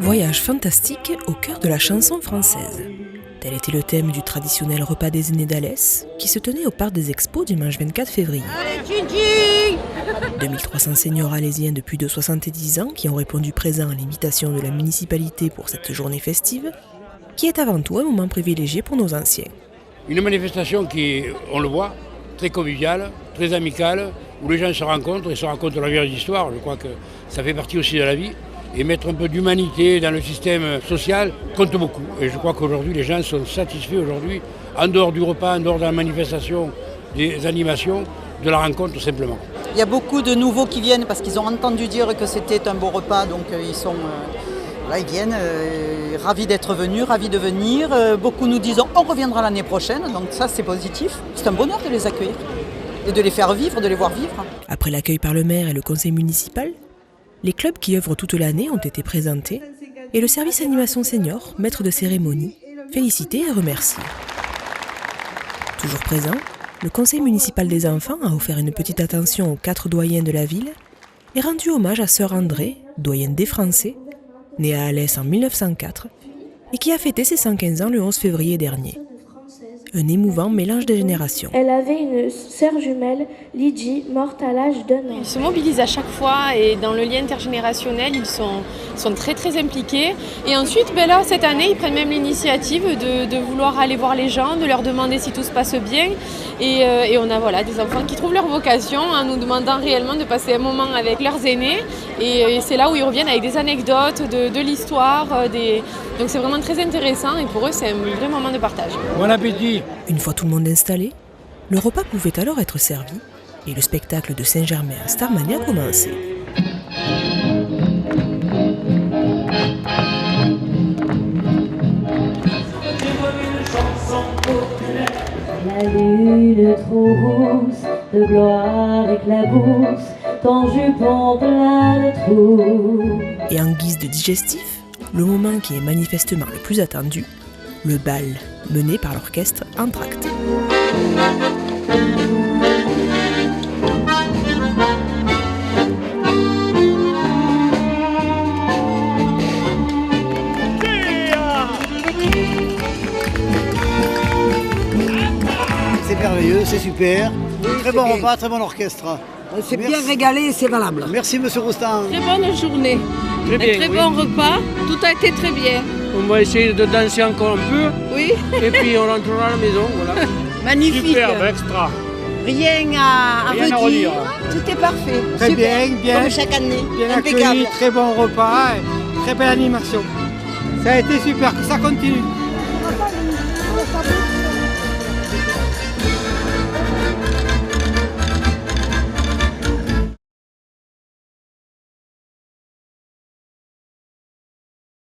Voyage fantastique au cœur de la chanson française. Tel était le thème du traditionnel repas des aînés d'Alès, qui se tenait au Parc des Expos dimanche 24 février. 2300 seniors alésiens de plus de 70 ans qui ont répondu présents à l'invitation de la municipalité pour cette journée festive, qui est avant tout un moment privilégié pour nos anciens. Une manifestation qui, on le voit, très conviviale, très amicale, où les gens se rencontrent et se racontent leur vieille histoire. Je crois que ça fait partie aussi de la vie. Et mettre un peu d'humanité dans le système social compte beaucoup. Et je crois qu'aujourd'hui, les gens sont satisfaits aujourd'hui, en dehors du repas, en dehors de la manifestation, des animations, de la rencontre simplement. Il y a beaucoup de nouveaux qui viennent parce qu'ils ont entendu dire que c'était un beau repas, donc ils viennent ravis d'être venus, ravis de venir. Beaucoup nous disent on reviendra l'année prochaine, donc ça c'est positif. C'est un bonheur de les accueillir et de les faire vivre, de les voir vivre. Après l'accueil par le maire et le conseil municipal, les clubs qui œuvrent toute l'année ont été présentés et le service animation senior, maître de cérémonie, félicité et remercié. Toujours présent, le conseil municipal des enfants a offert une petite attention aux 4 doyens de la ville et rendu hommage à sœur Andrée, doyenne des Français, née à Alès en 1904 et qui a fêté ses 115 ans le 11 février dernier. Un émouvant mélange de générations. Elle avait une sœur jumelle, Lydie, morte à l'âge d'1 an. Ils se mobilisent à chaque fois et dans le lien intergénérationnel, ils sont très très impliqués. Et ensuite, là, cette année, ils prennent même l'initiative de vouloir aller voir les gens, de leur demander si tout se passe bien. Et on a des enfants qui trouvent leur vocation en nous demandant réellement de passer un moment avec leurs aînés. Et c'est là où ils reviennent avec des anecdotes, de l'histoire. Donc c'est vraiment très intéressant et pour eux, c'est un vrai moment de partage. Bon appétit! Une fois tout le monde installé, le repas pouvait alors être servi et le spectacle de Saint-Germain à Starmania commençait. La lune trop rousse, de gloire éclabousse, ton jupon plein de trous. Et en guise de digestif, le moment qui est manifestement le plus attendu, le bal, mené par l'orchestre Entr'Actes. C'est merveilleux, c'est super. Très bon repas, très bon orchestre. On s'est bien régalé, c'est valable. Merci Monsieur Roustan. Très bonne journée, très bien, très bon repas, tout a été très bien. On va essayer de danser encore un peu, oui. Et puis on rentrera à la maison, voilà. Magnifique. Superbe, extra. Rien à redire, tout est parfait. Très super. bien. Comme chaque année, bien impeccable. Accueilli, très bon repas, très belle animation. Ça a été super, que ça continue.